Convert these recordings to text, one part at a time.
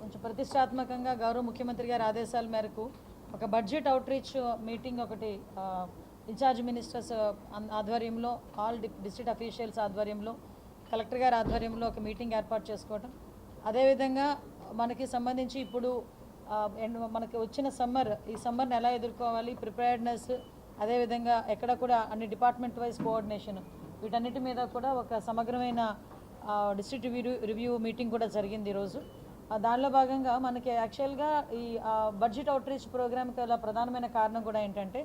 కొంచెం ప్రతిష్టాత్మకంగా గౌరవ ముఖ్యమంత్రి గారి ఆదేశాల మేరకు ఒక బడ్జెట్ అవుట్రీచ్ మీటింగ్ ఒకటి ఇన్ఛార్జ్ మినిస్టర్స్ ఆధ్వర్యంలో ఆల్ డిస్ట్రిక్ట్ అఫీషియల్స్ ఆధ్వర్యంలో కలెక్టర్ గారి ఆధ్వర్యంలో ఒక మీటింగ్ ఏర్పాటు చేసుకోవటం, అదేవిధంగా మనకి సంబంధించి ఇప్పుడు మనకి వచ్చిన ఈ సమ్మర్ని ఎలా ఎదుర్కోవాలి, ప్రిపేర్డ్నెస్, అదేవిధంగా ఎక్కడ కూడా అన్ని డిపార్ట్మెంట్ వైజ్ కోఆర్డినేషన్, వీటన్నిటి మీద కూడా ఒక సమగ్రమైన డిస్ట్రిక్ట్ రివ్యూ మీటింగ్ కూడా జరిగింది ఈరోజు. దానిలో భాగంగా మనకి యాక్చువల్గా ఈ బడ్జెట్ అవుట్రీచ్ ప్రోగ్రామ్కి గల ప్రధానమైన కారణం కూడా ఏంటంటే,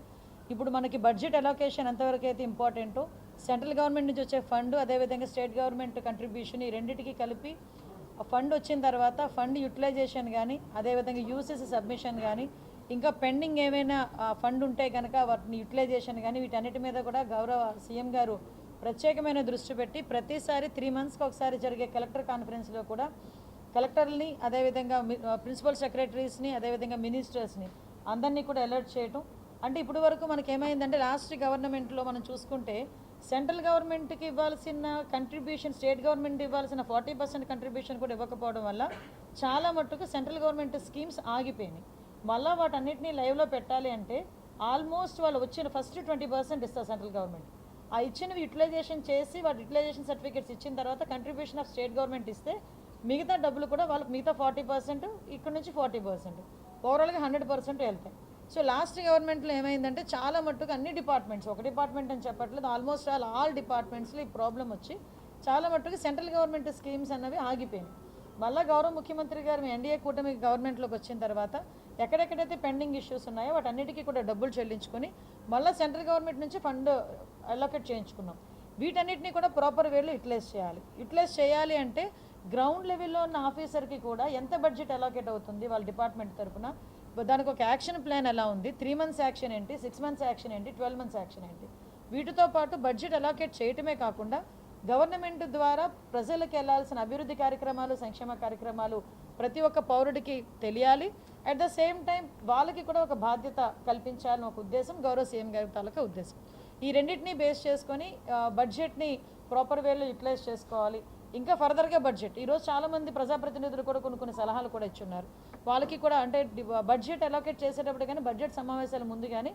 ఇప్పుడు మనకి బడ్జెట్ అలొకేషన్ ఎంతవరకు అయితే ఇంపార్టెంటో, సెంట్రల్ గవర్నమెంట్ నుంచి వచ్చే ఫండ్, అదేవిధంగా స్టేట్ గవర్నమెంట్ కంట్రిబ్యూషన్, ఈ రెండింటికి కలిపి ఫండ్ వచ్చిన తర్వాత ఫండ్ యూటిలైజేషన్ కానీ, అదేవిధంగా యూసెస్ సబ్మిషన్ కానీ, ఇంకా పెండింగ్ ఏమైనా ఫండ్ ఉంటే కనుక వాటిని యూటిలైజేషన్ కానీ, వీటన్నిటి మీద కూడా గౌరవ సీఎం గారు ప్రత్యేకమైన దృష్టి పెట్టి ప్రతిసారి 3 monthsకి ఒకసారి జరిగే కలెక్టర్ కాన్ఫరెన్స్లో కూడా కలెక్టర్ని, అదేవిధంగా ప్రిన్సిపల్ సెక్రటరీస్ని, అదేవిధంగా మినిస్టర్స్ని అందరినీ కూడా అలర్ట్ చేయటం. అంటే ఇప్పుడు వరకు మనకి ఏమైందంటే, లాస్ట్ గవర్నమెంట్లో మనం చూసుకుంటే సెంట్రల్ గవర్నమెంట్కి ఇవ్వాల్సిన కంట్రిబ్యూషన్, స్టేట్ గవర్నమెంట్ ఇవ్వాల్సిన 40% కంట్రిబ్యూషన్ కూడా ఇవ్వకపోవడం వల్ల చాలా మట్టుకు సెంట్రల్ గవర్నమెంట్ స్కీమ్స్ ఆగిపోయినాయి. మళ్ళీ వాటన్నిటినీ లైవ్లో పెట్టాలి అంటే ఆల్మోస్ట్ వాళ్ళు వచ్చిన ఫస్ట్ 20% ఇస్తారు సెంట్రల్ గవర్నమెంట్. ఆ ఇచ్చినవి యూటిలైజేషన్ చేసి వాటి యూటిలైజేషన్ సర్టిఫికేట్స్ ఇచ్చిన తర్వాత కంట్రిబ్యూషన్ ఆఫ్ స్టేట్ గవర్నమెంట్ ఇస్తే మిగతా డబ్బులు కూడా వాళ్ళకి మిగతా 40%, ఇక్కడ నుంచి 40%, ఓవరాల్గా 100% వెళ్తాయి. సో లాస్ట్ గవర్నమెంట్లో ఏమైందంటే చాలా మట్టుకు అన్ని డిపార్ట్మెంట్స్, ఒక డిపార్ట్మెంట్ అని చెప్పట్లేదు, ఆల్మోస్ట్ ఆల్ డిపార్ట్మెంట్స్లో ఈ ప్రాబ్లం వచ్చి చాలా మట్టుకు సెంట్రల్ గవర్నమెంట్ స్కీమ్స్ అన్నవి ఆగిపోయినాయి. మళ్ళీ గౌరవ ముఖ్యమంత్రి గారు ఎన్డీఏ కూటమి గవర్నమెంట్లోకి వచ్చిన తర్వాత ఎక్కడెక్కడైతే పెండింగ్ ఇష్యూస్ ఉన్నాయో వాటన్నిటికీ కూడా డబ్బులు చెల్లించుకొని మళ్ళీ సెంట్రల్ గవర్నమెంట్ నుంచి ఫండ్ అలొకేట్ చేయించుకున్నాం. వీటన్నిటిని కూడా ప్రాపర్ వేలో యూటిలైజ్ చేయాలి అంటే గ్రౌండ్ లెవెల్లో ఉన్న ఆఫీసర్కి కూడా ఎంత బడ్జెట్ అలొకేట్ అవుతుంది వాళ్ళ డిపార్ట్మెంట్ తరఫున, దానికి ఒక యాక్షన్ ప్లాన్ ఎలా ఉంది, 3 months యాక్షన్ ఏంటి, 6 months యాక్షన్ ఏంటి, 12 months యాక్షన్ ఏంటి, వీటితో పాటు బడ్జెట్ అలొకేట్ చేయటమే కాకుండా గవర్నమెంట్ ద్వారా ప్రజలకు వెళ్లాల్సిన అభివృద్ధి కార్యక్రమాలు, సంక్షేమ కార్యక్రమాలు ప్రతి ఒక్క పౌరుడికి తెలియాలి. అట్ ద సేమ్ టైం వాళ్ళకి కూడా ఒక బాధ్యత కల్పించాలని ఒక ఉద్దేశం గౌరవ సీఎం గారి తాలూకా ఉద్దేశం. ఈ రెండింటినీ బేస్ చేసుకొని బడ్జెట్ని ప్రాపర్ వేలో యూటిలైజ్ చేసుకోవాలి. ఇంకా ఫర్దర్గా బడ్జెట్ ఈరోజు చాలామంది ప్రజాప్రతినిధులు కూడా కొన్ని సలహాలు కూడా ఇచ్చున్నారు. వాళ్ళకి కూడా అంటే బడ్జెట్ అలొకేట్ చేసేటప్పుడు కానీ బడ్జెట్ సమావేశాల ముందు కానీ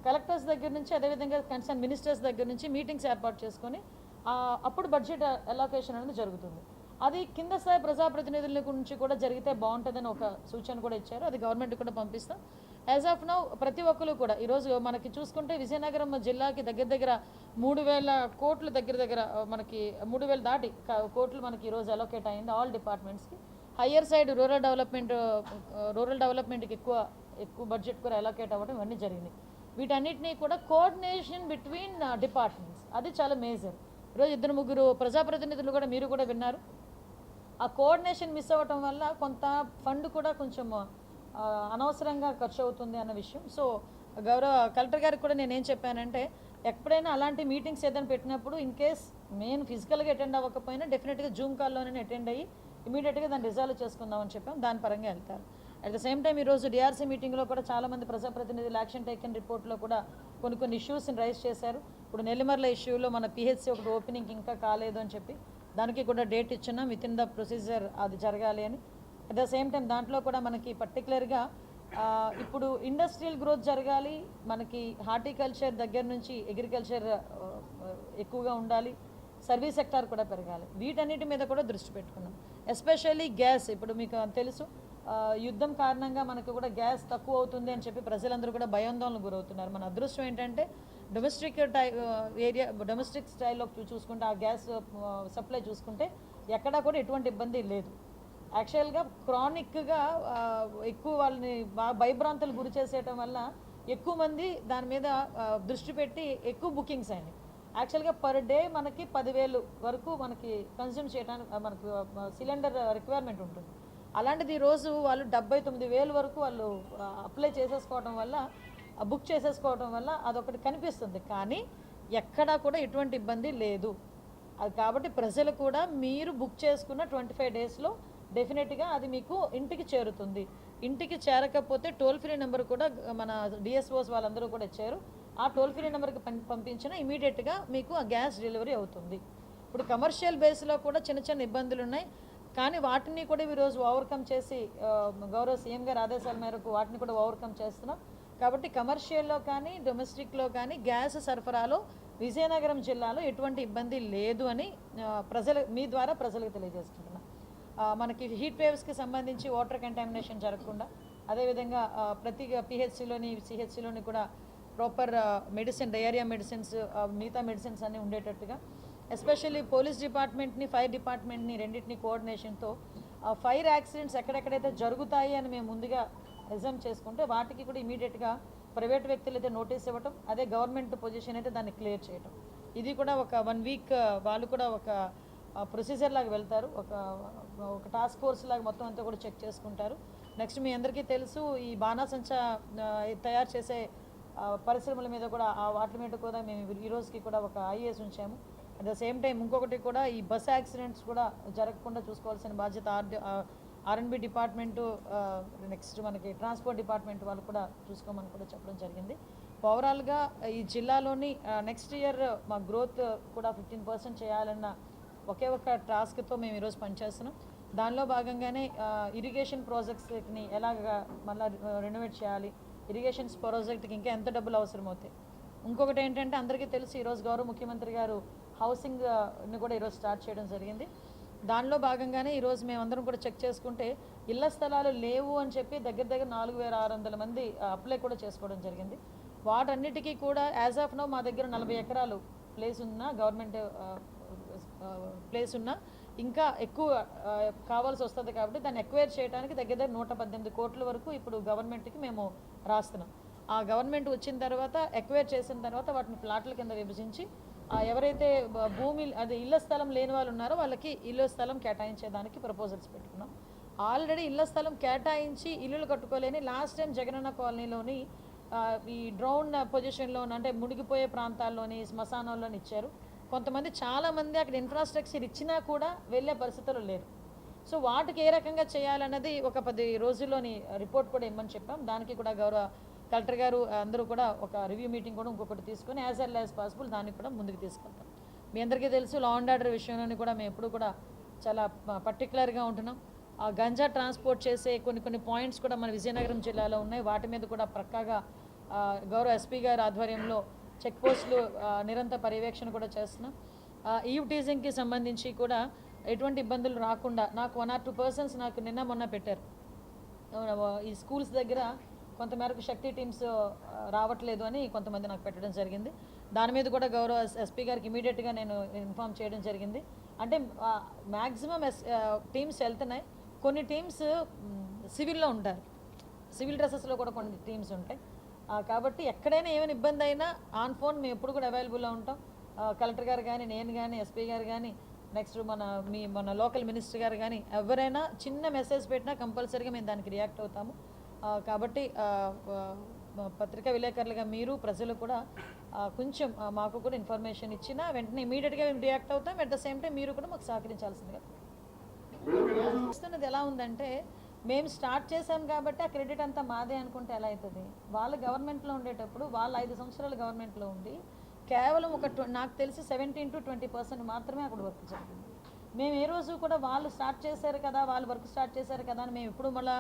కలెక్టర్స్ దగ్గర నుంచి, అదేవిధంగా కన్సర్న్ మినిస్టర్స్ దగ్గర నుంచి మీటింగ్స్ ఏర్పాటు చేసుకొని అప్పుడు బడ్జెట్ అలొకేషన్ అనేది జరుగుతుంది. అది కింద స్థాయి ప్రజాప్రతినిధుల నుంచి కూడా జరిగితే బాగుంటుందని ఒక సూచన కూడా ఇచ్చారు. అది గవర్నమెంట్ కూడా పంపిస్తాం. యాజ్ ఆఫ్ నౌ ప్రతి ఒక్కరు కూడా ఈరోజు మనకి చూసుకుంటే విజయనగరం జిల్లాకి దగ్గర 3,000 కోట్లు దగ్గర మనకి 3,000 దాటి కోట్లు మనకి ఈరోజు అలొకేట్ అయింది ఆల్ డిపార్ట్మెంట్స్కి. హయ్యర్ సైడ్ రూరల్ డెవలప్మెంట్కి ఎక్కువ బడ్జెట్ కూడా అలొకేట్ అవ్వడం ఇవన్నీ జరిగింది. వీటన్నిటినీ కూడా కోఆర్డినేషన్ బిట్వీన్ డిపార్ట్మెంట్స్ అది చాలా మేజర్. ఈరోజు 2-3 ప్రజాప్రతినిధులు కూడా మీరు కూడా విన్నారు. ఆ కోఆర్డినేషన్ మిస్ అవ్వటం వల్ల కొంత ఫండ్ కూడా కొంచెం అనవసరంగా ఖర్చు అవుతుంది అన్న విషయం. సో గౌరవ కలెక్టర్ గారికి కూడా నేనేం చెప్పానంటే, ఎప్పుడైనా అలాంటి మీటింగ్స్ ఏదైనా పెట్టినప్పుడు ఇన్ కేస్ మెయిన్ ఫిజికల్గా అటెండ్ అవ్వకపోయినా డెఫినెట్గా జూమ్ కాల్లోనే అటెండ్ అయ్యి ఇమీడియట్గా దాన్ని రిజాల్వ్ చేసుకుందామని చెప్పాం. దాని పరంగా వెళ్తారు. అట్ ద సేమ్ టైం ఈరోజు డిఆర్సీ మీటింగ్లో కూడా చాలామంది ప్రజాప్రతినిధులు యాక్షన్ టేకన్ రిపోర్ట్లో కూడా కొన్ని ఇష్యూస్ని రైజ్ చేశారు. ఇప్పుడు నెల్లిమర్ల ఇష్యూలో మన పిహెచ్సి ఒకటి ఓపెనింగ్ ఇంకా కాలేదు అని చెప్పి దానికి కూడా డేట్ ఇచ్చున్నాం. విత్ ఇన్ ద ప్రొసీజర్ అది జరగాలి అని. అట్ ద సేమ్ టైం దాంట్లో కూడా మనకి పర్టికులర్గా ఇప్పుడు ఇండస్ట్రియల్ గ్రోత్ జరగాలి, మనకి హార్టికల్చర్ దగ్గర నుంచి అగ్రికల్చర్ ఎక్కువగా ఉండాలి, సర్వీస్ సెక్టార్ కూడా పెరగాలి. వీటన్నిటి మీద కూడా దృష్టి పెట్టుకున్నాం. ఎస్పెషల్లీ గ్యాస్, ఇప్పుడు మీకు తెలుసు యుద్ధం కారణంగా మనకు కూడా గ్యాస్ తక్కువ అవుతుంది అని చెప్పి ప్రజలందరూ కూడా భయాందోళనకు గురవుతున్నారు. మన అదృష్టం ఏంటంటే డొమెస్టిక్ స్టైల్లో చూసుకుంటే ఆ గ్యాస్ సప్లై చూసుకుంటే ఎక్కడా కూడా ఎటువంటి ఇబ్బంది లేదు. యాక్చువల్గా క్రానిక్గా ఎక్కువ వాళ్ళని భయభ్రాంతులు గురి చేసేయటం వల్ల ఎక్కువ మంది దాని మీద దృష్టి పెట్టి ఎక్కువ బుకింగ్స్ అయినాయి. యాక్చువల్గా పర్ డే మనకి 10,000 వరకు మనకి కన్జ్యూమ్ చేయడానికి మనకి సిలిండర్ రిక్వైర్మెంట్ ఉంటుంది. అలాంటిది ఈరోజు వాళ్ళు 79,000 వరకు వాళ్ళు అప్లై చేసేసుకోవడం వల్ల, బుక్ చేసేసుకోవడం వల్ల అదొకటి కనిపిస్తుంది. కానీ ఎక్కడా కూడా ఎటువంటి ఇబ్బంది లేదు. అది కాబట్టి ప్రజలు కూడా మీరు బుక్ చేసుకున్న 25 డేస్లో డెఫినెట్గా అది మీకు ఇంటికి చేరుతుంది. ఇంటికి చేరకపోతే టోల్ ఫ్రీ నెంబర్ కూడా మన డిఎస్ఓస్ వాళ్ళందరూ కూడా ఇచ్చారు. ఆ టోల్ ఫ్రీ నెంబర్కి పంపించిన ఇమీడియట్గా మీకు ఆ గ్యాస్ డెలివరీ అవుతుంది. ఇప్పుడు కమర్షియల్ బేస్లో కూడా చిన్న ఇబ్బందులు ఉన్నాయి. కానీ వాటిని కూడా ఈరోజు ఓవర్కమ్ చేసి గౌరవ సీఎం గారి ఆదేశాల మేరకు వాటిని కూడా ఓవర్కమ్ చేస్తున్నాం. కాబట్టి కమర్షియల్లో కానీ డొమెస్టిక్లో కానీ గ్యాస్ సరఫరాలో విజయనగరం జిల్లాలో ఎటువంటి ఇబ్బంది లేదు అని మీ ద్వారా ప్రజలకు తెలియజేసుకుంటున్నాం. మనకి హీట్ వేవ్స్కి సంబంధించి వాటర్ కంటామినేషన్ జరగకుండా, అదేవిధంగా ప్రతి పిహెచ్సిలోని సిహెచ్సిలోని కూడా ప్రాపర్ మెడిసిన్, డయేరియా మెడిసిన్స్, మిగతా మెడిసిన్స్ అన్నీ ఉండేటట్టుగా, ఎస్పెషల్లీ పోలీస్ డిపార్ట్మెంట్ని, ఫైర్ డిపార్ట్మెంట్ని రెండింటిని కోఆర్డినేషన్తో ఫైర్ యాక్సిడెంట్స్ ఎక్కడెక్కడైతే జరుగుతాయి అని మేము ముందుగా ఎగ్జామ్ చేసుకుంటే వాటికి కూడా ఇమీడియట్గా ప్రైవేట్ వ్యక్తులు అయితే నోటీస్ ఇవ్వటం, అదే గవర్నమెంట్ పొజిషన్ అయితే దాన్ని క్లియర్ చేయటం. ఇది కూడా ఒక 1 వీక్ వాళ్ళు కూడా ఒక ప్రొసీజర్ లాగా వెళ్తారు, ఒక టాస్క్ ఫోర్స్ లాగా మొత్తం అంతా కూడా చెక్ చేసుకుంటారు. నెక్స్ట్ మీ అందరికీ తెలుసు, ఈ బాణాసంచా తయారు చేసే పరిశ్రమల మీద కూడా వాటి మీద కూడా మేము ఈ రోజుకి కూడా ఒక ఐఏఎస్ ఉంచాము. అట్ ద సేమ్ టైం ఇంకొకటి కూడా ఈ బస్ యాక్సిడెంట్స్ కూడా జరగకుండా చూసుకోవాల్సిన బాధ్యత ఆర్ఎండ్బి డిపార్ట్మెంటు, నెక్స్ట్ మనకి ట్రాన్స్పోర్ట్ డిపార్ట్మెంట్ వాళ్ళు కూడా చూసుకోమని కూడా చెప్పడం జరిగింది. ఓవరాల్గా ఈ జిల్లాలోని నెక్స్ట్ ఇయర్ మా గ్రోత్ కూడా 15% చేయాలన్న ఒకే ఒక టాస్క్తో మేము ఈరోజు పనిచేస్తున్నాం. దానిలో భాగంగానే ఇరిగేషన్ ప్రాజెక్ట్స్ని ఎలాగ మళ్ళీ రెనోవేట్ చేయాలి, ఇరిగేషన్స్ ప్రాజెక్ట్కి ఇంకా ఎంత డబ్బులు అవసరమవుతాయి. ఇంకొకటి ఏంటంటే అందరికీ తెలుసు, ఈరోజు గౌరవ ముఖ్యమంత్రి గారు హౌసింగ్ని కూడా ఈరోజు స్టార్ట్ చేయడం జరిగింది. దానిలో భాగంగానే ఈరోజు మేమందరం కూడా చెక్ చేసుకుంటే ఇళ్ల స్థలాలు లేవు అని చెప్పి దగ్గర 4600 మంది అప్లై కూడా చేసుకోవడం జరిగింది. వాటన్నిటికీ కూడా యాజ్ ఆఫ్ నౌ మా దగ్గర 40 ఎకరాలు ప్లేస్ ఉన్న గవర్నమెంట్ ప్లేస్ ఉన్న ఇంకా ఎక్కువ కావాల్సి వస్తుంది. కాబట్టి దాన్ని ఎక్వైర్ చేయడానికి దగ్గర 118 కోట్ల వరకు ఇప్పుడు గవర్నమెంట్కి మేము రాస్తున్నాం. ఆ గవర్నమెంట్ వచ్చిన తర్వాత ఎక్వైర్ చేసిన తర్వాత వాటిని ప్లాట్ల కింద విభజించి ఎవరైతే భూమి అదే ఇళ్ల స్థలం లేని వాళ్ళు ఉన్నారో వాళ్ళకి ఇళ్ల స్థలం కేటాయించేదానికి ప్రపోజల్స్ పెట్టుకున్నాం. ఆల్రెడీ ఇళ్ల స్థలం కేటాయించి ఇల్లులు కట్టుకోలేని లాస్ట్ టైం జగనన్న కాలనీలోని ఈ డ్రౌన్ పొజిషన్లో అంటే మునిగిపోయే ప్రాంతాల్లోని శ్మశానాల్లోని ఇచ్చారు. కొంతమంది చాలామంది అక్కడ ఇన్ఫ్రాస్ట్రక్చర్ ఇచ్చినా కూడా వెళ్ళే పరిస్థితులు లేరు. సో వాటికి ఏ రకంగా చేయాలన్నది ఒక 10 రోజుల్లోని రిపోర్ట్ కూడా ఇమ్మని చెప్పాం. దానికి కూడా గౌరవ కలెక్టర్ గారు అందరూ కూడా ఒక రివ్యూ మీటింగ్ కూడా ఇంకొకటి తీసుకొని యాజ్ ఎర్లీ యాజ్ పాసిబుల్ దానికి కూడా ముందుకు తీసుకెళ్తాం. మీ అందరికీ తెలుసు, లా అండ్ ఆర్డర్ విషయంలోని కూడా మేము ఎప్పుడు కూడా చాలా పర్టికులర్గా ఉంటున్నాం. ఆ గంజా ట్రాన్స్పోర్ట్ చేసే కొన్ని పాయింట్స్ కూడా మన విజయనగరం జిల్లాలో ఉన్నాయి. వాటి మీద కూడా పక్కాగా గౌరవ ఎస్పీ గారి ఆధ్వర్యంలో చెక్ పోస్టులు నిరంతర పర్యవేక్షణ కూడా చేస్తున్నాం. ఈవ్ టీజింగ్కి సంబంధించి కూడా ఎటువంటి ఇబ్బందులు రాకుండా నాకు 1 or 2 persons నాకు మొన్న పెట్టారు. ఈ స్కూల్స్ దగ్గర కొంతమేరకు శక్తి టీమ్స్ రావట్లేదు అని కొంతమంది నాకు పెట్టడం జరిగింది. దాని మీద కూడా గౌరవ ఎస్పీ గారికి ఇమీడియట్గా నేను ఇన్ఫామ్ చేయడం జరిగింది. అంటే మ్యాక్సిమం టీమ్స్ వెళ్తున్నాయి. కొన్ని టీమ్స్ సివిల్లో ఉంటారు, సివిల్ డ్రెస్సెస్లో కూడా కొన్ని టీమ్స్ ఉంటాయి. కాబట్టి ఎక్కడైనా ఏమైనా ఇబ్బంది అయినా ఆన్ ఫోన్ మేము ఎప్పుడు కూడా అవైలబుల్లో ఉంటాం. కలెక్టర్ గారు కానీ, నేను కానీ, ఎస్పీ గారు కానీ, నెక్స్ట్ మన లోకల్ మినిస్టర్ గారు కానీ ఎవరైనా చిన్న మెసేజ్ పెట్టినా కంపల్సరీగా మేము దానికి రియాక్ట్ అవుతాము. కాబట్టి పత్రికా విలేకరులుగా మీరు ప్రజలు కూడా కొంచెం మాకు కూడా ఇన్ఫర్మేషన్ ఇచ్చినా వెంటనే ఇమీడియట్గా మేము రియాక్ట్ అవుతాం. అట్ ద సేమ్ టైం మీరు కూడా మాకు సహకరించాల్సిందిగా చూస్తున్నది. ఎలా ఉందంటే మేము స్టార్ట్ చేసాం కాబట్టి ఆ క్రెడిట్ అంతా మాదే అనుకుంటే ఎలా అవుతుంది? వాళ్ళు గవర్నమెంట్లో ఉండేటప్పుడు వాళ్ళు 5 సంవత్సరాలు గవర్నమెంట్లో ఉండి కేవలం నాకు తెలిసి 17 to 20% మాత్రమే అక్కడ వర్క్ జరిగింది. మేము ఏ రోజు కూడా వాళ్ళు స్టార్ట్ చేశారు కదా, వాళ్ళు వర్క్ స్టార్ట్ చేశారు కదా అని మేము ఎప్పుడు మళ్ళీ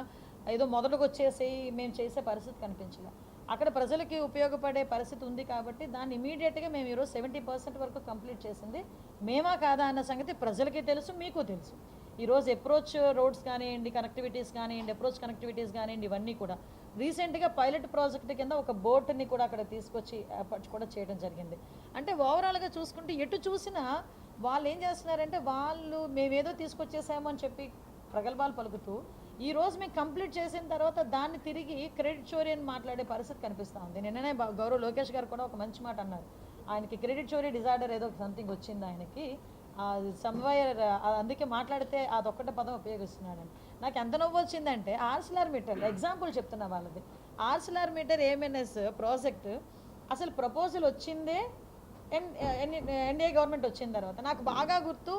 ఏదో మొదటకు వచ్చేసి మేము చేసే పరిస్థితి కనిపించలేదు. అక్కడ ప్రజలకి ఉపయోగపడే పరిస్థితి ఉంది కాబట్టి దాన్ని ఇమీడియట్గా మేము ఈరోజు 70% వరకు కంప్లీట్ చేసింది మేమా కాదా అన్న సంగతి ప్రజలకి తెలుసు, మీకు తెలుసు. ఈరోజు అప్రోచ్ రోడ్స్ కానివ్వండి, కనెక్టివిటీస్ కానివ్వండి, అప్రోచ్ కనెక్టివిటీస్ కానివ్వండి, ఇవన్నీ కూడా రీసెంట్గా పైలట్ ప్రాజెక్ట్ కింద ఒక బోట్ని కూడా అక్కడ తీసుకొచ్చి కూడా చేయడం జరిగింది. అంటే ఓవరాల్గా చూసుకుంటే ఎటు చూసినా వాళ్ళు ఏం చేస్తున్నారంటే మేమేదో తీసుకొచ్చేసామని చెప్పి ప్రగల్భాలు పలుకుతూ ఈరోజు మేము కంప్లీట్ చేసిన తర్వాత దాన్ని తిరిగి క్రెడిట్ చోరీ అని మాట్లాడే పరిస్థితి కనిపిస్తూ ఉంది. నిన్ననే గౌరవ్ లోకేష్ గారు కూడా ఒక మంచి మాట అన్నారు. ఆయనకి క్రెడిట్ చోరీ డిజార్డర్ ఏదో సంథింగ్ వచ్చింది ఆయనకి, సమ్వైర్, అందుకే మాట్లాడితే అదొక్కటే పదం ఉపయోగిస్తున్నాడని. నాకు ఎంత నవ్వు వచ్చిందంటే ఆర్సిలార్మిటర్ ఎగ్జాంపుల్ చెప్తున్నా వాళ్ళది. ఆర్సిలార్మిటర్ ఏఎంఎన్ఎస్ ప్రాజెక్ట్ అసలు ప్రపోజల్ వచ్చిందే ఎన్డీఏ గవర్నమెంట్ వచ్చిన తర్వాత. నాకు బాగా గుర్తు,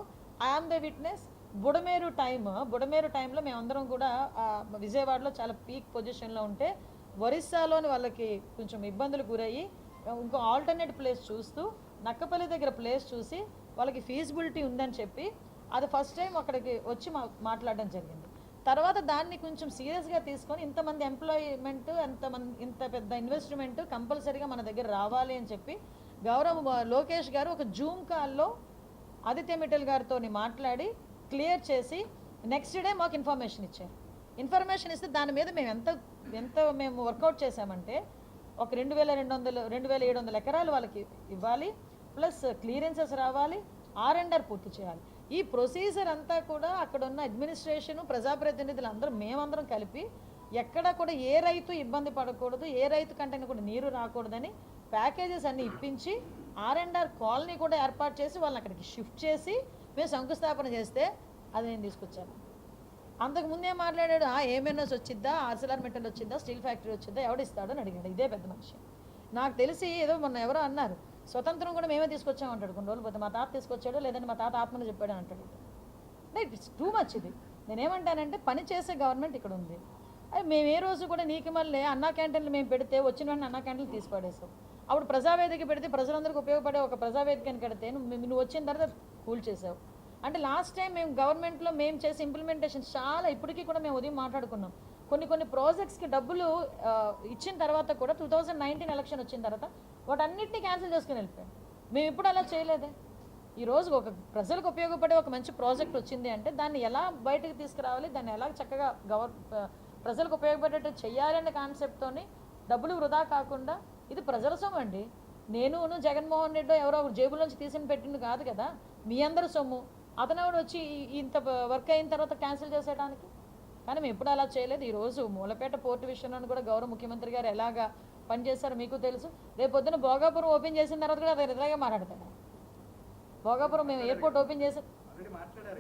ఐఆమ్ ద విట్నెస్, బుడమేరు టైంలో మేమందరం కూడా విజయవాడలో చాలా పీక్ పొజిషన్లో ఉంటే ఒరిస్సాలోని వాళ్ళకి కొంచెం ఇబ్బందులు గురయ్యి ఇంకో ఆల్టర్నేట్ ప్లేస్ చూస్తూ నక్కపల్లి దగ్గర ప్లేస్ చూసి వాళ్ళకి ఫీజిబిలిటీ ఉందని చెప్పి అది ఫస్ట్ టైం అక్కడికి వచ్చి మాట్లాడడం జరిగింది. తర్వాత దాన్ని కొంచెం సీరియస్గా తీసుకొని ఇంతమంది ఎంప్లాయ్మెంట్, ఇంత పెద్ద ఇన్వెస్ట్మెంట్ కంపల్సరీగా మన దగ్గర రావాలి అని చెప్పి గౌరవ లోకేష్ గారు ఒక జూమ్ కాల్లో ఆదిత్య మిట్టల్ గారితో మాట్లాడి క్లియర్ చేసి నెక్స్ట్ డే మాకు ఇన్ఫర్మేషన్ ఇచ్చారు. ఇన్ఫర్మేషన్ ఇస్తే దాని మీద మేము ఎంత మేము వర్కౌట్ చేసామంటే ఒక 2,700 ఎకరాలు వాళ్ళకి ఇవ్వాలి, ప్లస్ క్లియరెన్సెస్ రావాలి, R&R పూర్తి చేయాలి. ఈ ప్రొసీజర్ అంతా కూడా అక్కడ ఉన్న అడ్మినిస్ట్రేషను, ప్రజాప్రతినిధులు అందరూ మేమందరం కలిపి ఎక్కడా కూడా ఏ రైతు ఇబ్బంది పడకూడదు, ఏ రైతు కంటే కూడా నీరు రాకూడదని ప్యాకేజెస్ అన్నీ ఇప్పించి R&R కాలనీ కూడా ఏర్పాటు చేసి వాళ్ళని అక్కడికి షిఫ్ట్ చేసి మేము శంకుస్థాపన చేస్తే అది నేను తీసుకొచ్చాను. అంతకుముందు ఏం మాట్లాడాడు, ఏఎంఎన్ఎస్ వచ్చిద్దా, ArcelorMittal వచ్చిద్దా, స్టీల్ ఫ్యాక్టరీ వచ్చిద్దా, ఎవడిస్తాడో అని అడిగాడు. ఇదే పెద్ద మనిషి. నాకు తెలిసి ఏదో మొన్న ఎవరో అన్నారు స్వతంత్రం కూడా మేమే తీసుకొచ్చామంటాడు. కొన్ని రోజులు పోతే మా తాత తీసుకొచ్చాడో లేదంటే మా తాత ఆత్మను చెప్పాడు అంటాడు. అంటే ఇట్స్ టూ మచ్ ఇది. నేనేమంటానంటే పని చేసే గవర్నమెంట్ ఇక్కడ ఉంది. అది మేము ఏ రోజు కూడా నీకు మళ్ళీ అన్నా క్యాంటీన్లు మేము పెడితే వచ్చిన వెంటనే అన్నా క్యాంటీన్లు తీసి పడేసాం. అప్పుడు ప్రజావేదిక పెడితే ప్రజలందరికీ ఉపయోగపడే ఒక ప్రజావేదికని కడితే నువ్వు వచ్చిన తర్వాత కూల్ చేసావు. అంటే లాస్ట్ టైం మేము గవర్నమెంట్లో మేము చేసే ఇంప్లిమెంటేషన్ చాలా ఇప్పటికీ కూడా మేము ఉదయం మాట్లాడుకున్నాం. కొన్ని ప్రాజెక్ట్స్కి డబ్బులు ఇచ్చిన తర్వాత కూడా 2019 ఎలక్షన్ వచ్చిన తర్వాత వాటన్నిటిని క్యాన్సిల్ చేసుకుని వెళ్ళిపోయాం. మేము ఇప్పుడు అలా చేయలేదే. ఈరోజు ఒక ప్రజలకు ఉపయోగపడే ఒక మంచి ప్రాజెక్ట్ వచ్చింది అంటే దాన్ని ఎలా బయటకు తీసుకురావాలి, దాన్ని ఎలా చక్కగా ప్రజలకు ఉపయోగపడేట్టు చెయ్యాలనే కాన్సెప్ట్తోని డబ్బులు వృధా కాకుండా ఇది ప్రజల సొమ్ము అండి. నేను జగన్మోహన్ రెడ్డి ఎవరో జేబులోంచి తీసిన పెట్టింది కాదు కదా, మీ అందరి సొమ్ము. అతను వచ్చి ఇంత వర్క్ అయిన తర్వాత క్యాన్సిల్ చేసేయడానికి. కానీ మేము ఎప్పుడు అలా చేయలేదు. ఈరోజు మూలపేట పోర్టు విషయంలో కూడా గౌరవ ముఖ్యమంత్రి గారు ఎలాగా పనిచేస్తారో మీకు తెలుసు. రేపు పొద్దున భోగాపురం ఓపెన్ చేసిన తర్వాత కూడా అది ఇలాగే మాట్లాడతాడు. భోగాపురం మేము ఎయిర్పోర్ట్ ఓపెన్ చేసి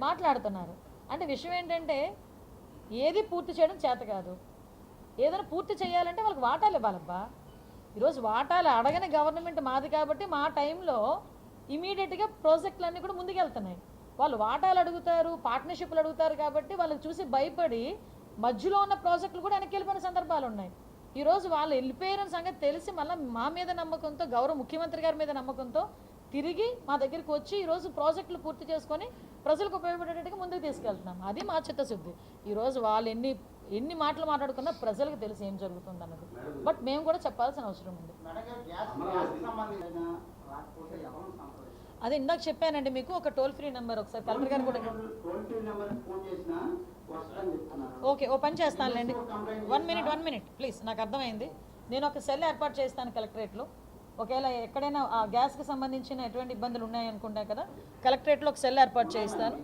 మాట్లాడుతున్నారు. అంటే విషయం ఏంటంటే ఏది పూర్తి చేయడం చేత కాదు. ఏదైనా పూర్తి చేయాలంటే వాళ్ళకి వాటాలు ఇవ్వాలబ్బా. ఈరోజు వాటాలు అడగని గవర్నమెంట్ మాది కాబట్టి మా టైంలో ఇమీడియట్గా ప్రాజెక్టులన్నీ కూడా ముందుకెళ్తున్నాయి. వాళ్ళు వాటాలు అడుగుతారు, పార్ట్నర్షిప్లు అడుగుతారు కాబట్టి వాళ్ళకి చూసి భయపడి మధ్యలో ఉన్న ప్రాజెక్టులు కూడా వెనక్కి వెళ్ళిపోయిన సందర్భాలు ఉన్నాయి. ఈరోజు వాళ్ళు వెళ్ళిపోయిన సంగతి తెలిసి మళ్ళీ మా మీద నమ్మకంతో, గౌరవ ముఖ్యమంత్రి గారి మీద నమ్మకంతో తిరిగి మా దగ్గరికి వచ్చి ఈరోజు ప్రాజెక్టులు పూర్తి చేసుకొని ప్రజలకు ఉపయోగపడేట్టుగా ముందుకు తీసుకెళ్తున్నాం. అది మా చిత్తశుద్ధి. ఈరోజు వాళ్ళు ఎన్ని మాటలు మాట్లాడుకున్నా ప్రజలకు తెలిసి ఏం జరుగుతుంది అన్నది. బట్ మేము కూడా చెప్పాల్సిన అవసరం ఉంది. అది ఇందాక చెప్పానండి మీకు, ఒక టోల్ ఫ్రీ నెంబర్ ఒకసారి కలెక్టర్ గారు కూడా. ఓకే, ఓ పని చేస్తానులేండి. 1 మినిట్ ప్లీజ్. నాకు అర్థమైంది. నేను ఒక సెల్ ఏర్పాటు చేస్తాను కలెక్టరేట్లో. ఒకవేళ ఎక్కడైనా ఆ గ్యాస్కి సంబంధించిన ఎటువంటి ఇబ్బందులు ఉన్నాయనుకుంటా కదా, కలెక్టరేట్లో ఒక సెల్ ఏర్పాటు చేయిస్తాను.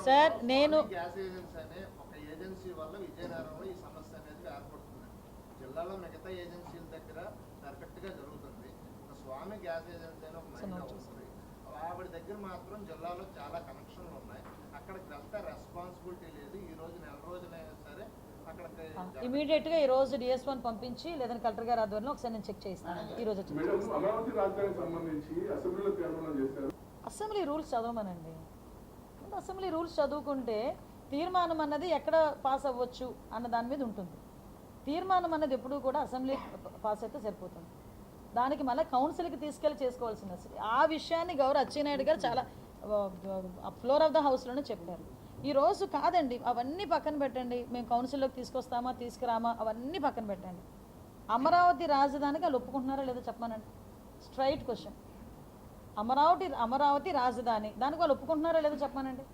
సార్ నేను జిల్లాలో మిగతా ఏజెన్సీల దగ్గర పర్ఫెక్ట్గా జరుగుతుంది. స్వామి గ్యాస్ ఏజెన్సీ అని ఒక మైండ్ వస్తుంది. ఆవిడ దగ్గర మాత్రం జిల్లాలో చాలా కనెక్షన్లు ఉన్నాయి. అక్కడికి వెళ్తే రెస్పాన్సిబిలిటీ లేదు. ఈ రోజు నెల రోజులైనా సరే అక్కడికి ఇమీడియట్గా ఈ రోజు DS1 పంపించి లేదని కలెక్టర్ గారు ఆధ్వర్యంలో ఒకసారి నేను చెక్ చేస్తాను. ఈ రోజు అసెంబ్లీ రూల్స్ చదవమనండి. అసెంబ్లీ రూల్స్ చదువుకుంటే తీర్మానం అన్నది ఎక్కడ పాస్ అవ్వచ్చు అన్న దాని మీద ఉంటుంది. తీర్మానం అన్నది ఎప్పుడూ కూడా అసెంబ్లీ పాస్ అయితే సరిపోతుంది. దానికి మళ్ళీ కౌన్సిల్కి తీసుకెళ్ళి చేసుకోవాల్సిన ఆ విషయాన్ని గౌరవ అచ్చెన్నాయుడు గారు చాలా ఫ్లోర్ ఆఫ్ ద హౌస్లోనే చెప్పారు. ఈరోజు కాదండి, అవన్నీ పక్కన పెట్టండి. మేము కౌన్సిల్లోకి తీసుకొస్తామా తీసుకురామా అవన్నీ పక్కన పెట్టండి. అమరావతి రాజధానికి వాళ్ళు ఒప్పుకుంటున్నారా లేదో చెప్పమనండి. Straight question. అమరావతి రాజధాని దానికి వాళ్ళు ఒప్పుకుంటున్నారా లేదో చెప్పమనండి.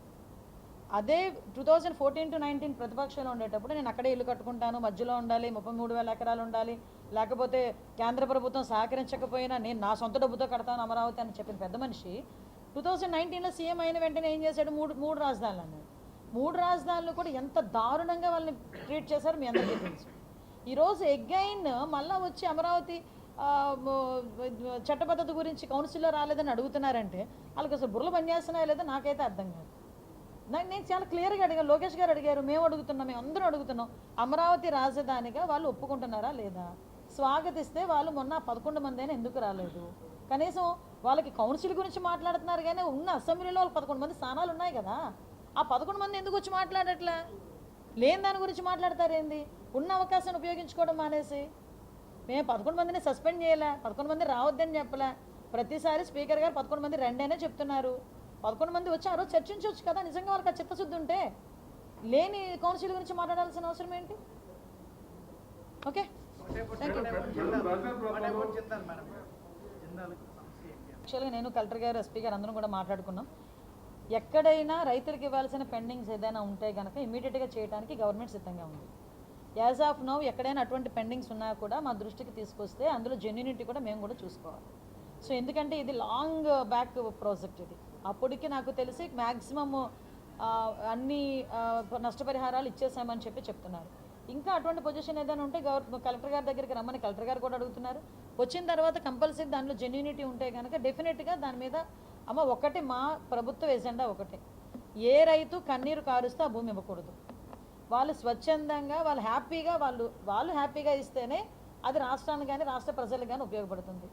అదే 2014 to 19 ప్రతిపక్షంలో ఉండేటప్పుడు నేను అక్కడే ఇల్లు కట్టుకుంటాను, మధ్యలో ఉండాలి, 33,000 ఎకరాలు ఉండాలి, లేకపోతే కేంద్ర ప్రభుత్వం సహకరించకపోయినా నేను నా సొంత డబ్బుతో కడతాను అమరావతి అని చెప్పిన పెద్ద మనిషి 2019లో సీఎం అయిన వెంటనే ఏం చేశాడు? మూడు రాజధానులు అన్నాడు. 3 రాజధానులు కూడా ఎంత దారుణంగా వాళ్ళని ట్రీట్ చేశారు మీ అందరికీ తెలుసు. ఈరోజు ఎగైన్ మళ్ళీ వచ్చి అమరావతి చట్టబద్ధత గురించి కౌన్సిల్లో రాలేదని అడుగుతున్నారంటే వాళ్ళకి అసలు బుర్రలు పనిచేస్తున్నాయో లేదో నాకైతే అర్థం కాదు. నేను చాలా క్లియర్గా అడిగాను, లోకేష్ గారు అడిగారు, మేము అడుగుతున్నాం, మేము అందరూ అడుగుతున్నాం. అమరావతి రాజధానిగా వాళ్ళు ఒప్పుకుంటున్నారా లేదా? స్వాగతిస్తే వాళ్ళు మొన్న 11 మంది అయినా ఎందుకు రాలేదు? కనీసం వాళ్ళకి కౌన్సిల్ గురించి మాట్లాడుతున్నారు కానీ ఉన్న అసెంబ్లీలో వాళ్ళు 11 మంది స్థానాలు ఉన్నాయి కదా, ఆ 11 మంది ఎందుకు వచ్చి మాట్లాడట్లే? లేని దాని గురించి మాట్లాడతారేంది? ఉన్న అవకాశాన్ని ఉపయోగించుకోవడం మానేసి మేము 11 మందిని సస్పెండ్ చేయలే, 11 మంది రావద్దని చెప్పలే. ప్రతిసారి స్పీకర్ గారు 11 మంది రెండేనే చెప్తున్నారు. 11 మంది వచ్చి ఆ రోజు చర్చించవచ్చు కదా. నిజంగా వాళ్ళకి ఆ చిత్తశుద్ధి ఉంటే లేని కౌన్సిల్ గురించి మాట్లాడాల్సిన అవసరం ఏంటి? ఓకే, యాక్చువల్గా నేను కలెక్టర్ గారు, ఎస్పీ గారు అందరం కూడా మాట్లాడుకున్నాం. ఎక్కడైనా రైతులకు ఇవ్వాల్సిన పెండింగ్స్ ఏదైనా ఉంటే కనుక ఇమీడియట్గా చేయడానికి గవర్నమెంట్ సిద్ధంగా ఉంది. యాజ్ ఆఫ్ నౌ ఎక్కడైనా అటువంటి పెండింగ్స్ ఉన్నా కూడా మా దృష్టికి తీసుకొస్తే అందులో జెన్యూనిటీ కూడా మేము కూడా చూసుకోవాలి. సో ఎందుకంటే ఇది లాంగ్ బ్యాక్ ప్రాజెక్ట్. ఇది అప్పటికి నాకు తెలిసి మ్యాక్సిమమ్ అన్ని నష్టపరిహారాలు ఇచ్చేసామని చెప్తున్నారు. ఇంకా అటువంటి పొజిషన్ ఏదైనా ఉంటే కలెక్టర్ గారి దగ్గరికి రమ్మని కలెక్టర్ గారు కూడా అడుగుతున్నారు. వచ్చిన తర్వాత కంపల్సరీ దానిలో జెన్యూనిటీ ఉంటే కనుక డెఫినెట్గా దాని మీద ఒకటి మా ప్రభుత్వ ఎజెండా ఒకటే, ఏ రైతు కన్నీరు కారుస్తూ ఆ భూమి ఇవ్వకూడదు. వాళ్ళు స్వచ్ఛందంగా వాళ్ళు హ్యాపీగా ఇస్తేనే అది రాష్ట్రానికి కానీ రాష్ట్ర ప్రజలకు కానీ ఉపయోగపడుతుంది.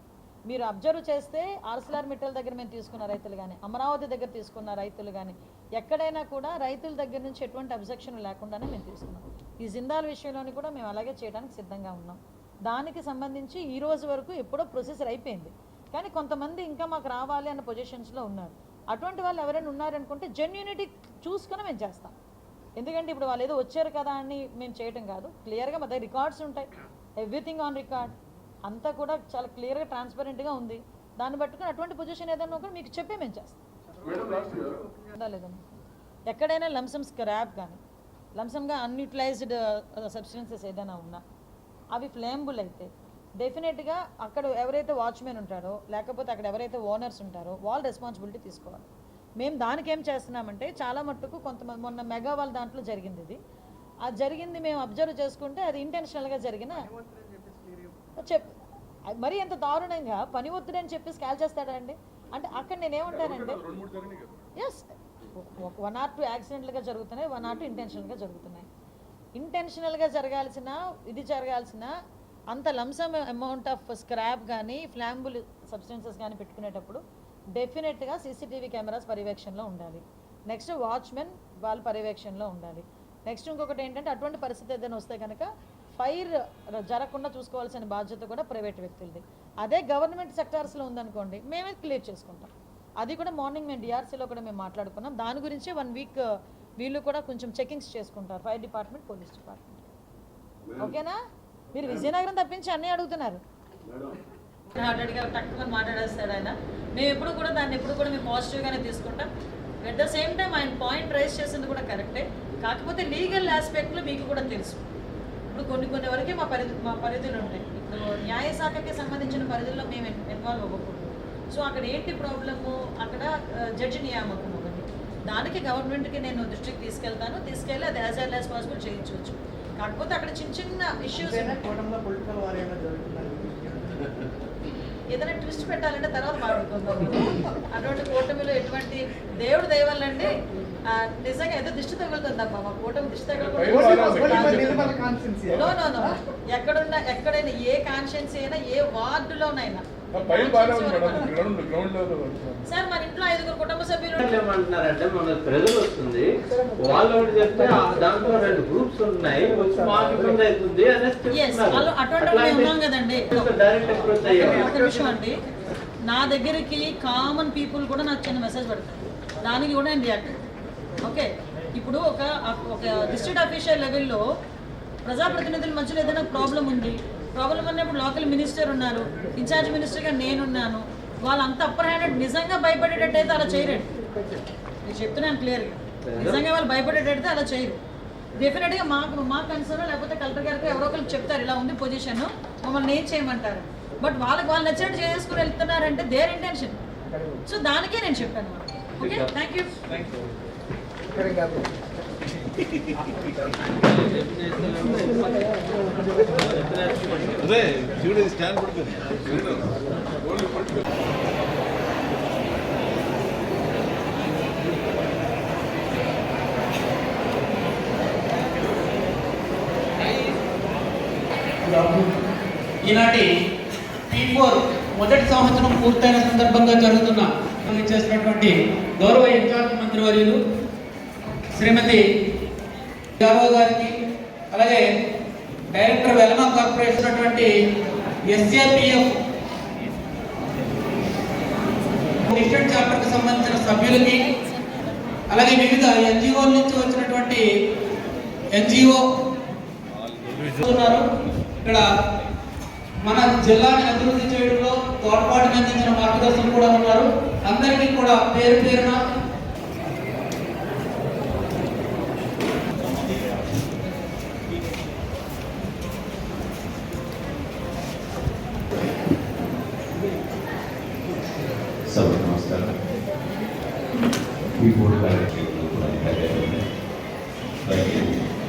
మీరు అబ్జర్వ్ చేస్తే ArcelorMittal దగ్గర మేము తీసుకున్న రైతులు కానీ, అమరావతి దగ్గర తీసుకున్న రైతులు కానీ, ఎక్కడైనా కూడా రైతుల దగ్గర నుంచి ఎటువంటి అబ్జెక్షన్ లేకుండానే మేము తీసుకున్నాం. ఈ జిందాల్ విషయంలోని కూడా మేము అలాగే చేయడానికి సిద్ధంగా ఉన్నాం. దానికి సంబంధించి ఈ రోజు వరకు ఎప్పుడో ప్రొసెసర్ అయిపోయింది. కానీ కొంతమంది ఇంకా మాకు రావాలి అన్న పొజిషన్స్లో ఉన్నారు. అటువంటి వాళ్ళు ఎవరైనా ఉన్నారనుకుంటే జెన్యూనిటీ చూసుకొని మేము చేస్తాం. ఎందుకంటే ఇప్పుడు వాళ్ళు ఏదో వచ్చారు కదా అని మేము చేయటం కాదు. క్లియర్గా మా దగ్గర రికార్డ్స్ ఉంటాయి, ఎవ్రీథింగ్ ఆన్ రికార్డ్, అంతా కూడా చాలా క్లియర్గా ట్రాన్స్పరెంట్గా ఉంది. దాన్ని పట్టుకుని అటువంటి పొజిషన్ ఏదైనా కూడా మీకు చెప్పే మేము చేస్తాం. లేదమ్మా, ఎక్కడైనా లంసమ్ స్క్రాప్ కానీ లంసమ్గా అన్యూటిలైజ్డ్ సబ్స్టెన్సెస్ ఏదైనా ఉన్నా అవి ఫ్లేమబుల్ అయితే డెఫినెట్గా అక్కడ ఎవరైతే వాచ్మెన్ ఉంటారో లేకపోతే అక్కడ ఎవరైతే ఓనర్స్ ఉంటారో వాళ్ళు రెస్పాన్సిబిలిటీ తీసుకోవాలి. మేము దానికి ఏం చేస్తున్నామంటే చాలా మట్టుకు కొంతమంది మొన్న మెగా వాళ్ళ దాంట్లో జరిగింది. అది జరిగింది మేము అబ్జర్వ్ చేసుకుంటే అది ఇంటెన్షనల్గా జరిగిన మరీ ఎంత దారుణంగా పని ఒత్తిడి అని చెప్పేసి కాల్ చేస్తాడండి. అంటే అక్కడ నేనేమంటానంటే ఎస్ 1 or 2 యాక్సిడెంట్లుగా జరుగుతున్నాయి, 1 or 2 ఇంటెన్షనల్గా జరుగుతున్నాయి. ఇంటెన్షనల్గా జరగాల్సిన అంత లంసమ్ అమౌంట్ ఆఫ్ స్క్రాప్ కానీ ఫ్లామబుల్ సబ్స్టెన్సెస్ కానీ పెట్టుకునేటప్పుడు డెఫినెట్గా CCTV కెమెరాస్ పర్యవేక్షణలో ఉండాలి. నెక్స్ట్ వాచ్మెన్ వాళ్ళ పర్యవేక్షణలో ఉండాలి. నెక్స్ట్ ఇంకొకటి ఏంటంటే అటువంటి పరిస్థితి ఏదైనా వస్తే కనుక ఫైర్ జరగకుండా చూసుకోవాల్సిన బాధ్యత కూడా ప్రైవేట్ వ్యక్తులది. అదే గవర్నమెంట్ సెక్టార్స్లో ఉందనుకోండి మేమే క్లియర్ చేసుకుంటాం. అది కూడా మార్నింగ్ మేము DRCలో కూడా మేము మాట్లాడుకున్నాం. దాని గురించి 1 week వీళ్ళు కూడా కొంచెం చెకింగ్స్ చేసుకుంటారు, ఫైర్ డిపార్ట్మెంట్, పోలీస్ డిపార్ట్మెంట్. ఓకేనా? మీరు విజయనగరం తప్పించి అన్నీ అడుగుతున్నారు. హార్టెడ్గా తక్కువ మాట్లాడేస్తాడు ఆయన. మేము ఎప్పుడు కూడా మేము పాజిటివ్గానే తీసుకుంటాం. అట్ ద సేమ్ టైం ఆయన పాయింట్ రైజ్ చేసింది కూడా కరెక్టే. కాకపోతే లీగల్ ఆస్పెక్ట్లో మీకు కూడా తెలుసు, ఇప్పుడు కొన్ని వరకే మా పరిధులు ఉంటాయి. ఇప్పుడు న్యాయశాఖకి సంబంధించిన పరిధుల్లో మేము ఇన్వాల్వ్ అవ్వకూడదు. సో అక్కడ ఏంటి ప్రాబ్లము, అక్కడ జడ్జి నియామకం ఒకటి, దానికి గవర్నమెంట్కి నేను దృష్టికి తీసుకెళ్ళి అది యాజ్ ఎర్లీ యాజ్ పాసిబుల్ చేయించవచ్చు. కాకపోతే అక్కడ చిన్న ఇష్యూస్ ఏదైనా ట్విస్ట్ పెట్టాలంటే తర్వాత మాట్లాడుకుందాం. అటువంటి కూటమిలో ఎటువంటి దేవుడు దయవల్లండి నిజంగా ఏదో దిష్టి తగులుతుందమ్మా. మా కూటమి దిష్టి తగలకూడదు. ఎక్కడైనా ఏ కాన్స్టిట్యున్సీ అయినా ఏ వార్డులోనైనా సార్ మన ఇంట్లో 5 కుటుంబ సభ్యులు ఏమంటున్నారంటే మన ప్రజలు వస్తుంది వాళ్ళు ఒకటి చెప్తే దాంట్లో 2 గ్రూప్స్ ఉన్నాయి వచ్చి మాకు ఇబ్బంది అవుతుంది ఉన్నాం కదండి. ఒక నిమిషం అండి, నా దగ్గరికి కామన్ పీపుల్ కూడా నాకు చిన్న మెసేజ్ పెడతారు, దానికి కూడా నేను రియాక్ట్. ఓకే, ఇప్పుడు ఒక డిస్ట్రిక్ట్ అఫీషియల్ లెవెల్లో ప్రజాప్రతినిధుల మధ్యలో ఏదైనా ప్రాబ్లం ఉన్నప్పుడు లోకల్ మినిస్టర్ ఉన్నారు, ఇన్ఛార్జ్ మినిస్టర్గా నేనున్నాను, వాళ్ళంతా అప్పర్ హ్యాండెడ్ నిజంగా భయపడేటట్టయితే అలా చేయరండి. నేను చెప్తున్నాను క్లియర్గా, నిజంగా వాళ్ళు భయపడేటట్టయితే అలా చేయరు. డెఫినెట్గా మా కన్సర్న్ లేకపోతే కలెక్టర్ గారికి ఎవరో ఒకరికి చెప్తారు ఇలా ఉంది పొజిషన్, మమ్మల్ని ఏం చేయమంటారు. బట్ వాళ్ళు నచ్చినట్టు చేసుకుని వెళ్తున్నారంటే దేర్ ఇంటెన్షన్. సో దానికే నేను చెప్పాను. Okay, thank you. ఈనాటి P4 మొదటి సంవత్సరం పూర్తయిన సందర్భంగా చేసినటువంటి గౌరవ ఇన్ఛార్జ్ మంత్రి వర్యులు శ్రీమతి యాదవ్ గారికి, అలాగే డైరెక్టర్ వెల్మా కార్పొరేషన్ SAPF డిస్ట్రిక్ట్ చాప్టర్కి సంబంధించిన సభ్యులకి, అలాగే వివిధ ఎన్జిఓల నుంచి వచ్చినటువంటి ఎన్జిఓ ఉన్నారు. ఇక్కడ మన జిల్లాని అభివృద్ధి చేయడంలో తోడ్పాటుని అందించిన మార్గదర్శకులు కూడా ఉన్నారు. అందరికీ కూడా పేరు పేరున నమస్కారం. ఈ బోర్డు కార్యక్రమంలో కూడా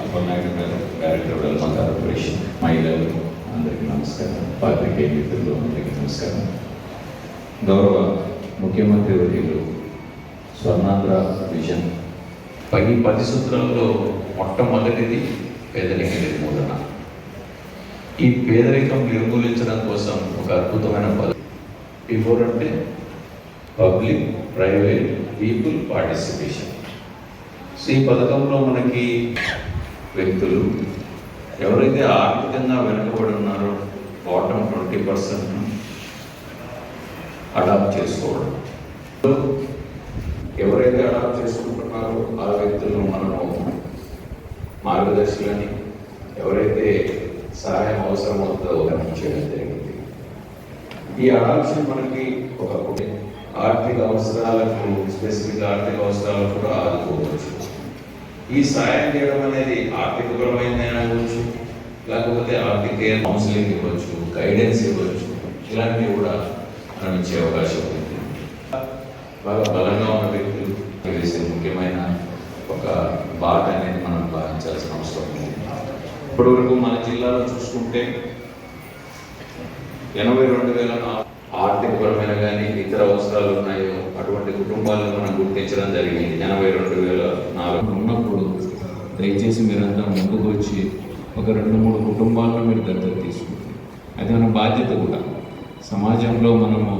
అప్పలనాయుడు గారు డైరెక్టర్ డెవలప్మెంట్ కార్పొరేషన్, మహిళలు అందరికీ నమస్కారం. పాత్రికేయ మిత్రులు అందరికీ నమస్కారం. గౌరవ ముఖ్యమంత్రి వర్యులు స్వర్ణాంధ్ర విజన్ 10 సూత్రాల్లో మొట్టమొదటిది పేదరిక నిర్మూలన. ఈ పేదరికం నిర్మూలించడం కోసం ఒక అద్భుతమైన పద్ధతి బిఫోర్ అంటే public private people participation. So ఈ పథకంలో మనకి వ్యక్తులు ఎవరైతే ఆర్థికంగా వెనుకబడి ఉన్నారో బాటమ్ 20% అడాప్ట్ చేసుకోవడం. ఎవరైతే అడాప్ట్ చేసుకుంటున్నారో ఆ వ్యక్తులను మనము మార్గదర్శులని, ఎవరైతే సహాయం అవసరం అవుతుందో చేయడం జరిగింది. ఈ అడాప్షన్ మనకి ఒక ఆర్థిక అవసరాలకు, స్పెసిఫిక్ ఆర్థిక అవసరాలకు కూడా ఆదుకోవచ్చు. ఈ సాయం చేయడం అనేది ఆర్థికపరమైనదైనా ఇవ్వచ్చు, లేకపోతే ఆర్థిక కౌన్సిలింగ్ ఇవ్వచ్చు, గైడెన్స్ ఇవ్వచ్చు. ఇలాంటివి కూడా మనం ఇచ్చే అవకాశం ఉంది. బాగా బలంగా ఉన్న వ్యక్తులు వేసే ముఖ్యమైన ఒక బాట అనేది మనం భావించాల్సిన అవసరం ఉంది. ఇప్పటివరకు మన జిల్లాలో చూసుకుంటే 82,000 ఆర్థికపరమైన కానీ ఇతర అవసరాలు ఉన్నాయో అటువంటి కుటుంబాలను మనం గుర్తించడం జరిగింది. 82,004 ఉన్నప్పుడు దయచేసి మీరంతా ముందుకు వచ్చి ఒక 2-3 కుటుంబాలను మీరు దత్తత తీసుకుంటారు. అది మన బాధ్యత కూడా. సమాజంలో మనము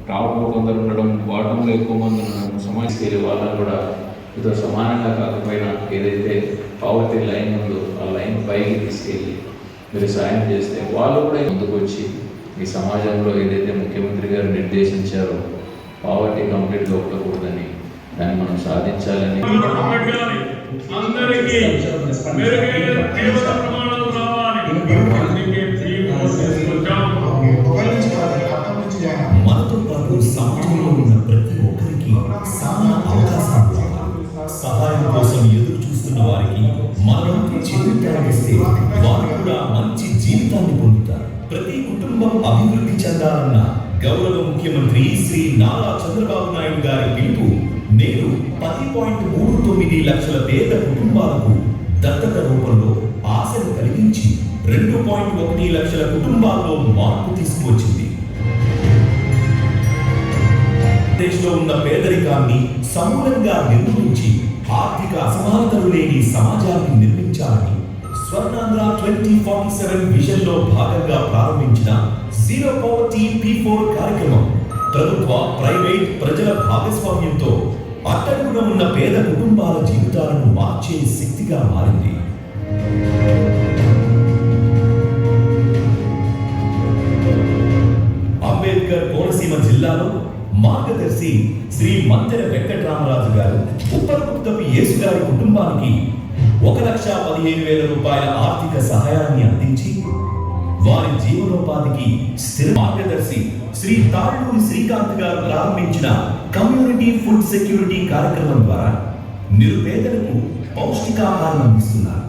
టాప్లో కొందరు ఉండడం, బాటంలో ఎక్కువ మంది ఉండడం, సమాజం వాళ్ళని కూడా ఇదో సమానంగా కాకపోయినా ఏదైతే పావర్టీ లైన్ ఉందో ఆ లైన్ పైకి తీసుకెళ్ళి మీరు సాయం చేస్తే వాళ్ళు కూడా ముందుకు వచ్చి ఈ సమాజంలో ఏదైతే ముఖ్యమంత్రి గారు నిర్దేశించారో పావర్టీ కంప్లీట్గా ఉండకూడదని, దాన్ని మనం సాధించాలని మనతో పాటు సమాజంలో ఉన్న ప్రతి ఒక్కరికి సమాన అవకాశాలు కావాలి. సహాయం కోసం ఎదురు చూస్తున్న వారికి మనం చేయూతనిస్తే వారు కూడా మంచి జీవితాన్ని పొందుతారు. ప్రతి కుటుంబం అభివృద్ధి చెందాలన్న గౌరవ ముఖ్యమంత్రి శ్రీ నారా చంద్రబాబు నాయుడు గారి పిలుపు నేడు 10.39 లక్షల పేద కుటుంబాలకు దత్తత రూపంలో ఆశను కలిగించి 2.1 లక్షల కుటుంబాల్లో మార్పు తీసుకువచ్చింది. దేశంలో ఉన్న పేదరికాన్ని సమూలంగా నిర్మూలించి ఆర్థిక అసమానతలు లేని సమాజాన్ని నిర్మించాలని స్వర్ణాంధ్ర 2047 విజన్ లో భాగంగా ప్రారంభించిన జీరో పవర్టీ P4 కార్యక్రమం ప్రభుత్వ, ప్రైవేట్, ప్రజల భాగస్వామ్యంతో అట్టడుగున ఉన్న పేద కుటుంబాల జీవితాలను మార్చే శక్తిగా మారింది. అంబేద్కర్ కోనసీమ జిల్లాలో మార్గదర్శి శ్రీ మంతెన వెంకటరామరాజు గారు ఉప్పరగుప్తపు యేసు గారి కుటుంబానికి 1,15,000 రూపాయల ఆర్థిక సహాయాన్ని అందించి వారి జీవనోపాధికి స్థిర మార్గదర్శి శ్రీ తాళ్ళూరి శ్రీకాంత్ గారు ప్రారంభించిన కమ్యూనిటీ ఫుడ్ సెక్యూరిటీ కార్యక్రమం ద్వారా నిరుపేదలకు పౌష్టికాహారం అందిస్తున్నారు.